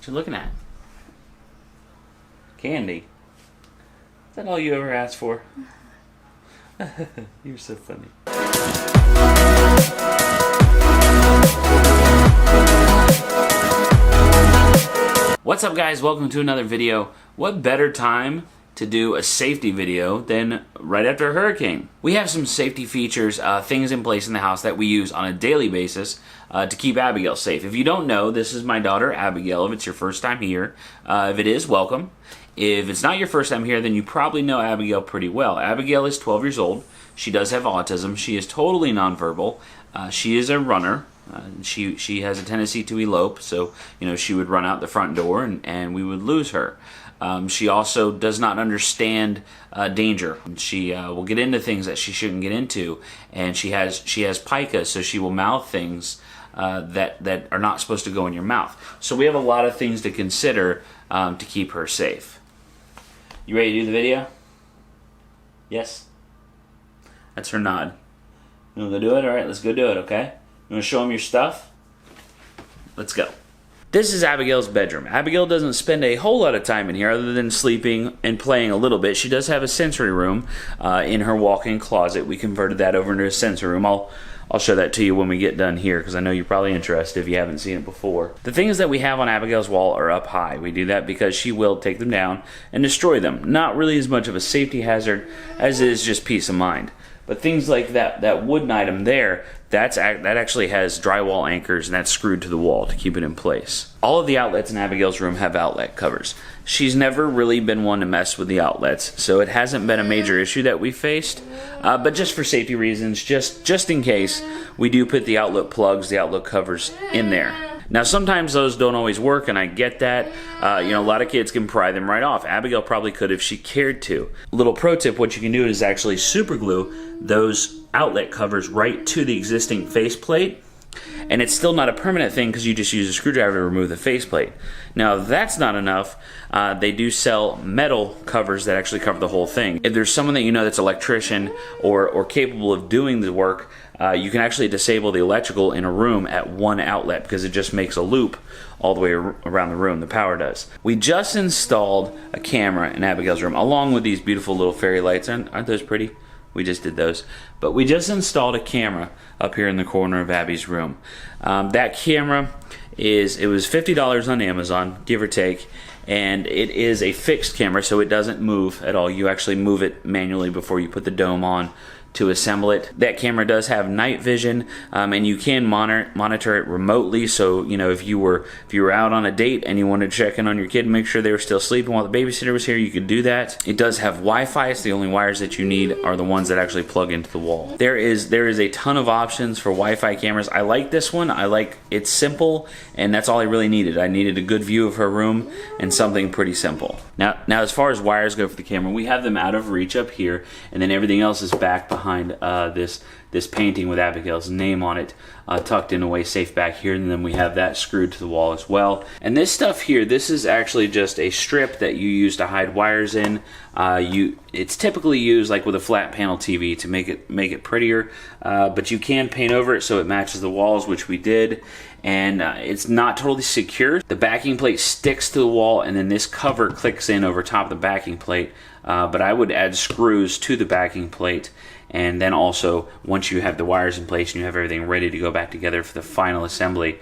What you looking at? Candy. Is that all you ever asked for? You're so funny. What's up, guys? Welcome to another video. What better time to do a safety video than right after a hurricane? We have some safety features, things in place in the house that we use on a daily basis to keep Abigail safe. If you don't know, this is my daughter Abigail. If it's your first time here, if it is, welcome. If it's not your first time here, then you probably know Abigail pretty well. Abigail is 12 years old. She does have autism. She is totally nonverbal. She is a runner. She has a tendency to elope, so she would run out the front door and we would lose her. She also does not understand danger. She will get into things that she shouldn't get into, and she has pica, so she will mouth things that are not supposed to go in your mouth. So we have a lot of things to consider to keep her safe. You ready to do the video? Yes? That's her nod. You want to go do it? Alright, let's go do it, okay? You want to show them your stuff? Let's go. This is Abigail's bedroom. Abigail doesn't spend a whole lot of time in here other than sleeping and playing a little bit. She does have a sensory room in her walk-in closet. We converted that over into a sensory room. I'll show that to you when we get done here because I know you're probably interested if you haven't seen it before. The things that we have on Abigail's wall are up high. We do that because she will take them down and destroy them. Not really as much of a safety hazard as it is just peace of mind. But things like that wooden item there, that actually has drywall anchors, and that's screwed to the wall to keep it in place. All of the outlets in Abigail's room have outlet covers. She's never really been one to mess with the outlets, so it hasn't been a major issue that we faced. But just for safety reasons, just in case, we do put the outlet plugs, the outlet covers in there. Now, sometimes those don't always work, and I get that. A lot of kids can pry them right off. Abigail probably could if she cared to. Little pro tip, what you can do is actually super glue those outlet covers right to the existing faceplate, and it's still not a permanent thing because you just use a screwdriver to remove the faceplate. Now, if that's not enough, they do sell metal covers that actually cover the whole thing. If there's someone that you know that's an electrician or capable of doing the work, you can actually disable the electrical in a room at one outlet because it just makes a loop all the way around the room. The power does. We just installed a camera in Abigail's room along with these beautiful little fairy lights. Aren't those pretty? We just did those. But we just installed a camera up here in the corner of Abby's room. That camera it was $50 on Amazon, give or take. And it is a fixed camera, so it doesn't move at all. You actually move it manually before you put the dome on to assemble it. That camera does have night vision, and you can monitor it remotely. So if you were out on a date and you wanted to check in on your kid and make sure they were still sleeping while the babysitter was here, you could do that. It does have Wi-Fi, so the only wires that you need are the ones that actually plug into the wall. There is a ton of options for Wi-Fi cameras. I like this one. It's simple, and that's all I really needed. I needed a good view of her room and something pretty simple. Now as far as wires go for the camera, we have them out of reach up here, and then everything else is back behind this painting with Abigail's name on it, tucked in away safe back here, and then we have that screwed to the wall as well. And this stuff here, this is actually just a strip that you use to hide wires in. It's typically used like with a flat panel TV to make it prettier, but you can paint over it so it matches the walls, which we did. And it's not totally secure. The backing plate sticks to the wall, and then this cover clicks in over top of the backing plate. But I would add screws to the backing plate, and then also once you have the wires in place and you have everything ready to go back together for the final assembly,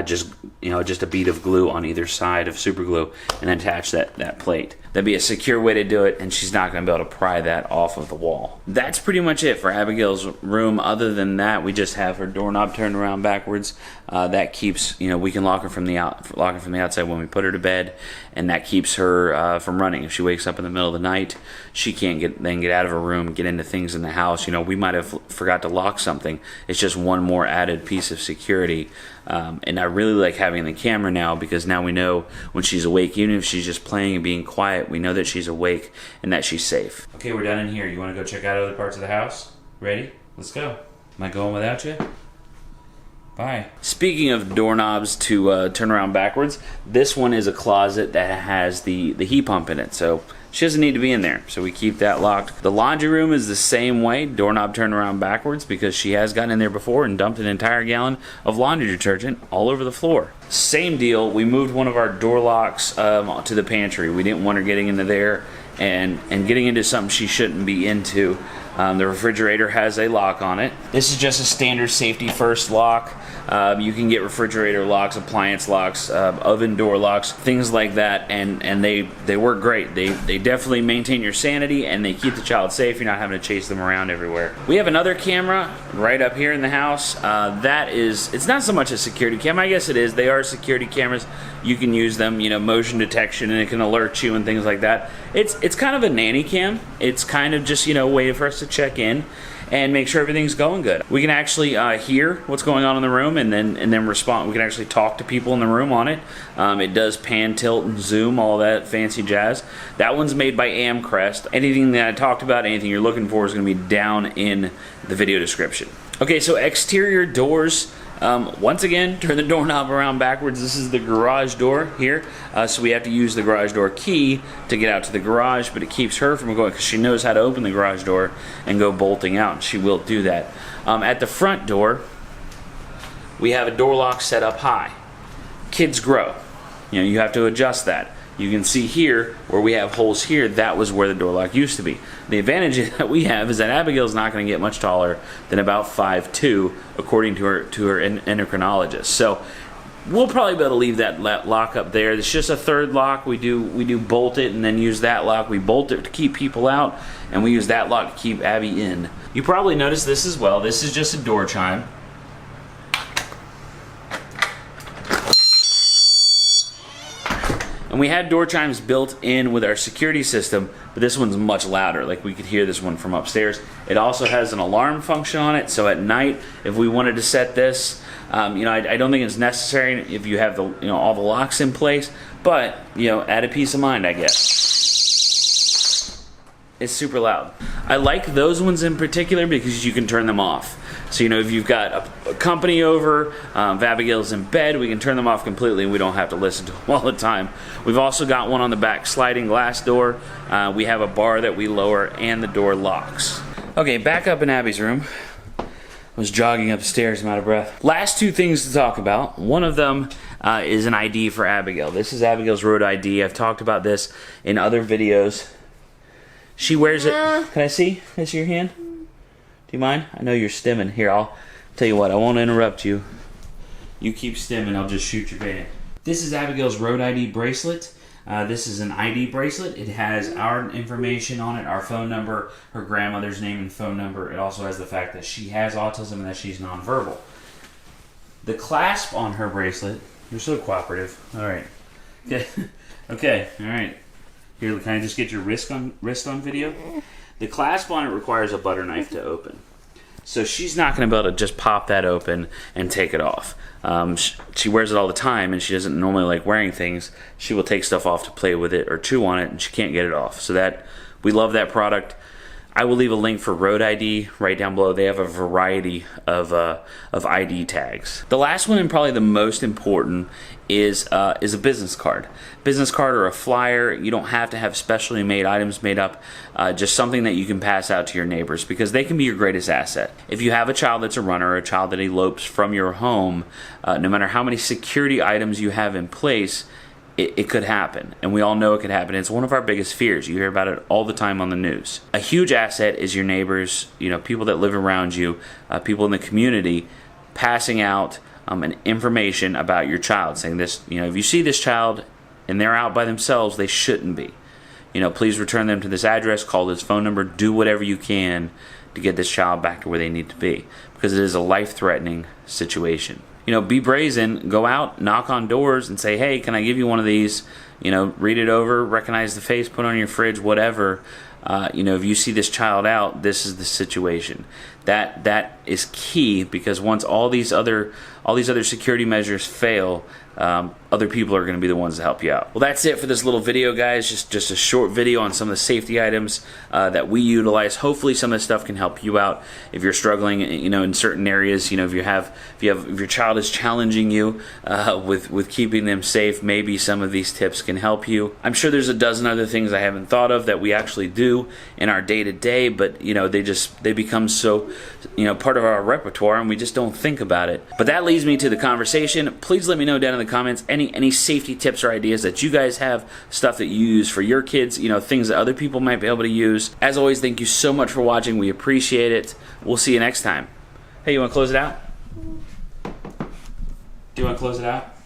just a bead of glue on either side of super glue, and then attach that plate. That'd be a secure way to do it, and she's not going to be able to pry that off of the wall. That's pretty much it for Abigail's room. Other than that, we just have her doorknob turned around backwards. That keeps, we can lock her from the outside when we put her to bed, and that keeps her from running. If she wakes up in the middle of the night, she can't get out of her room, get into things in the house. We might have forgot to lock something. It's just one more added piece of security. And I really like having the camera now because now we know when she's awake, even if she's just playing and being quiet, we know that she's awake and that she's safe. Okay, we're done in here. You want to go check out other parts of the house? Ready? Let's go. Am I going without you? Bye. Speaking of doorknobs to turn around backwards, this one is a closet that has the heat pump in it, so she doesn't need to be in there, so we keep that locked. The laundry room is the same way, doorknob turned around backwards, because she has gotten in there before and dumped an entire gallon of laundry detergent all over the floor. Same deal, we moved one of our door locks to the pantry. We didn't want her getting into there and getting into something she shouldn't be into. The refrigerator has a lock on it. This is just a standard safety first lock. You can get refrigerator locks, appliance locks, oven door locks, things like that, and they work great. They definitely maintain your sanity, and they keep the child safe. You're not having to chase them around everywhere. We have another camera right up here in the house. It's not so much a security camera. I guess it is. They are security cameras. You can use them, motion detection, and it can alert you and things like that. It's kind of a nanny cam. It's kind of just, a way for us to check in and make sure everything's going good. We can actually hear what's going on in the room and then respond. We can actually talk to people in the room on it. It does pan, tilt, and zoom, all that fancy jazz. That one's made by Amcrest. Anything that I talked about, anything you're looking for is going to be down in the video description. Okay, so exterior doors. Once again, turn the doorknob around backwards. This is the garage door here, so we have to use the garage door key to get out to the garage, but it keeps her from going, because she knows how to open the garage door and go bolting out, and she will do that. At the front door, we have a door lock set up high. Kids grow. You have to adjust that. You can see here where we have holes here, that was where the door lock used to be. The advantage that we have is that Abigail's not going to get much taller than about 5'2", according to her endocrinologist. So we'll probably be able to leave that lock up there. It's just a third lock. We do bolt it and then use that lock. We bolt it to keep people out, and we use that lock to keep Abby in. You probably noticed this as well. This is just a door chime. And we had door chimes built in with our security system, but this one's much louder. Like, we could hear this one from upstairs. It also has an alarm function on it, so at night, if we wanted to set this, I don't think it's necessary if you have the all the locks in place, but add a peace of mind, I guess. It's super loud. I like those ones in particular because you can turn them off. So if you've got a company over, if Abigail's in bed, we can turn them off completely and we don't have to listen to them all the time. We've also got one on the back sliding glass door. We have a bar that we lower, and the door locks. Okay, back up in Abby's room. I was jogging upstairs, I'm out of breath. Last two things to talk about. One of them is an ID for Abigail. This is Abigail's road ID. I've talked about this in other videos. She wears it. Can I see? Can I see your hand? Do you mind? I know you're stimming. Here, I'll tell you what, I won't interrupt you. You keep stimming, I'll just shoot your band. This is Abigail's road ID bracelet. This is an ID bracelet. It has our information on it, our phone number, her grandmother's name and phone number. It also has the fact that she has autism and that she's nonverbal. The clasp on her bracelet, you're so cooperative. All right. Okay, all right. Here, can I just get your wrist on video? The clasp on it requires a butter knife to open. So she's not going to be able to just pop that open and take it off. She wears it all the time, and she doesn't normally like wearing things. She will take stuff off to play with it or chew on it, and she can't get it off. So we love that product. I will leave a link for Road ID right down below. They have a variety of ID tags. The last one, and probably the most important, is a business card. Business card or a flyer. You don't have to have specially made items made up. Just something that you can pass out to your neighbors, because they can be your greatest asset. If you have a child that's a runner, or a child that elopes from your home, no matter how many security items you have in place, it could happen, and we all know it could happen. It's one of our biggest fears. You hear about it all the time on the news. A huge asset is your neighbors, people that live around you, people in the community, passing out an information about your child, saying this, if you see this child and they're out by themselves, they shouldn't be. Please return them to this address, call this phone number, do whatever you can to get this child back to where they need to be, because it is a life-threatening situation. Be brazen, go out, knock on doors and say, hey, can I give you one of these? Read it over, recognize the face, put it on your fridge, whatever. If you see this child out, this is the situation. That is key, because once all these other all these other security measures fail, other people are going to be the ones to help you out. Well, that's it for this little video, guys. Just a short video on some of the safety items that we utilize. Hopefully some of this stuff can help you out if you're struggling, you know, in certain areas. You know, if your child is challenging you with keeping them safe, maybe some of these tips can help you. I'm sure there's a dozen other things I haven't thought of that we actually do in our day-to-day, but you know, they become so, you know, part of our repertoire, and we just don't think about it. But that leads me to the conversation. Please let me know down in the comments any safety tips or ideas that you guys have, stuff that you use for your kids, you know, things that other people might be able to use. As always, thank you so much for watching. We appreciate it. We'll see you next time. Hey, you want to close it out? Do you want to close it out?